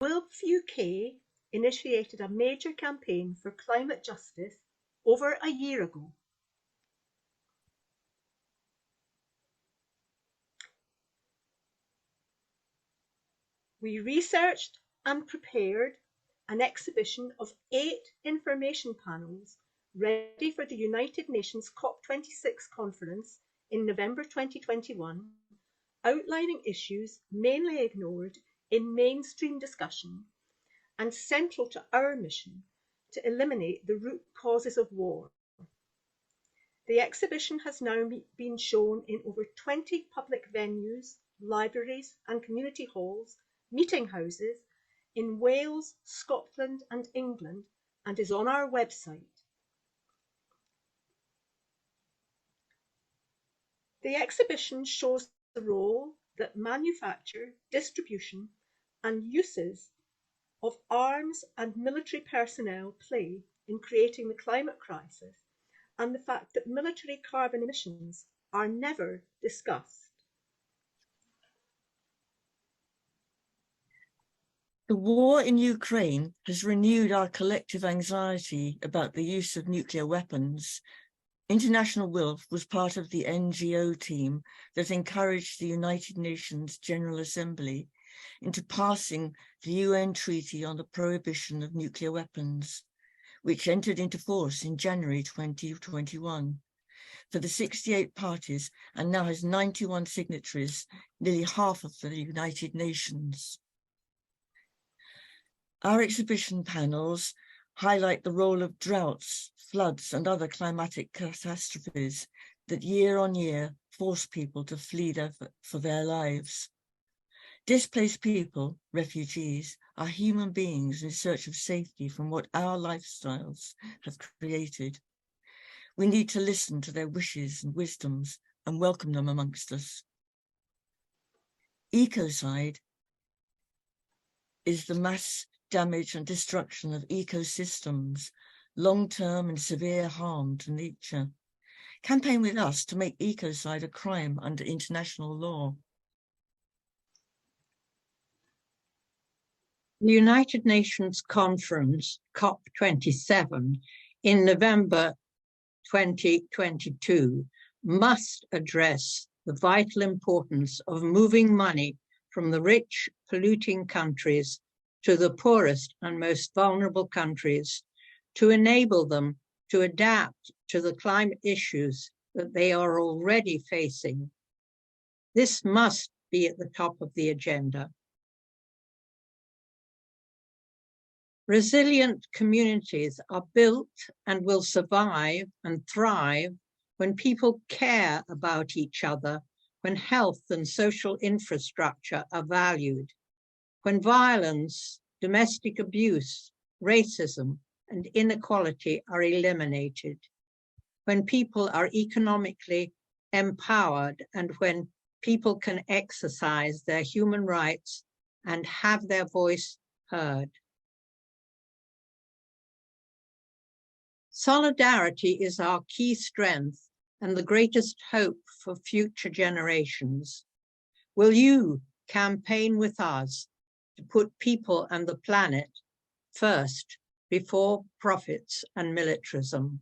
WILPF UK initiated a major campaign for climate justice over a year ago. We researched and prepared an exhibition of 8 information panels ready for the United Nations COP26 conference in November 2021, outlining issues mainly ignored in mainstream discussion and central to our mission to eliminate the root causes of war. The exhibition has now been shown in over 20 public venues, libraries and community halls, meeting houses in Wales, Scotland and England, and is on our website. The exhibition shows the role that manufacture, distribution and uses of arms and military personnel play in creating the climate crisis, and the fact that military carbon emissions are never discussed. The war in Ukraine has renewed our collective anxiety about the use of nuclear weapons. International WILPF was part of the NGO team that encouraged the United Nations General Assembly into passing the UN Treaty on the Prohibition of Nuclear Weapons, which entered into force in January 2021 for the 68 parties and now has 91 signatories, nearly half of the United Nations. Our exhibition panels highlight the role of droughts, floods and other climatic catastrophes that year on year force people to flee for their lives. Displaced people, refugees, are human beings in search of safety from what our lifestyles have created. We need to listen to their wishes and wisdoms and welcome them amongst us. Ecocide is the mass damage and destruction of ecosystems, long-term and severe harm to nature. Campaign with us to make ecocide a crime under international law. The United Nations Conference, COP27, in November 2022, must address the vital importance of moving money from the rich, polluting countries to the poorest and most vulnerable countries to enable them to adapt to the climate issues that they are already facing. This must be at the top of the agenda. Resilient communities are built and will survive and thrive when people care about each other, when health and social infrastructure are valued, when violence, domestic abuse, racism, and inequality are eliminated, when people are economically empowered, and when people can exercise their human rights and have their voice heard. Solidarity is our key strength and the greatest hope for future generations. Will you campaign with us to put people and the planet first before profits and militarism?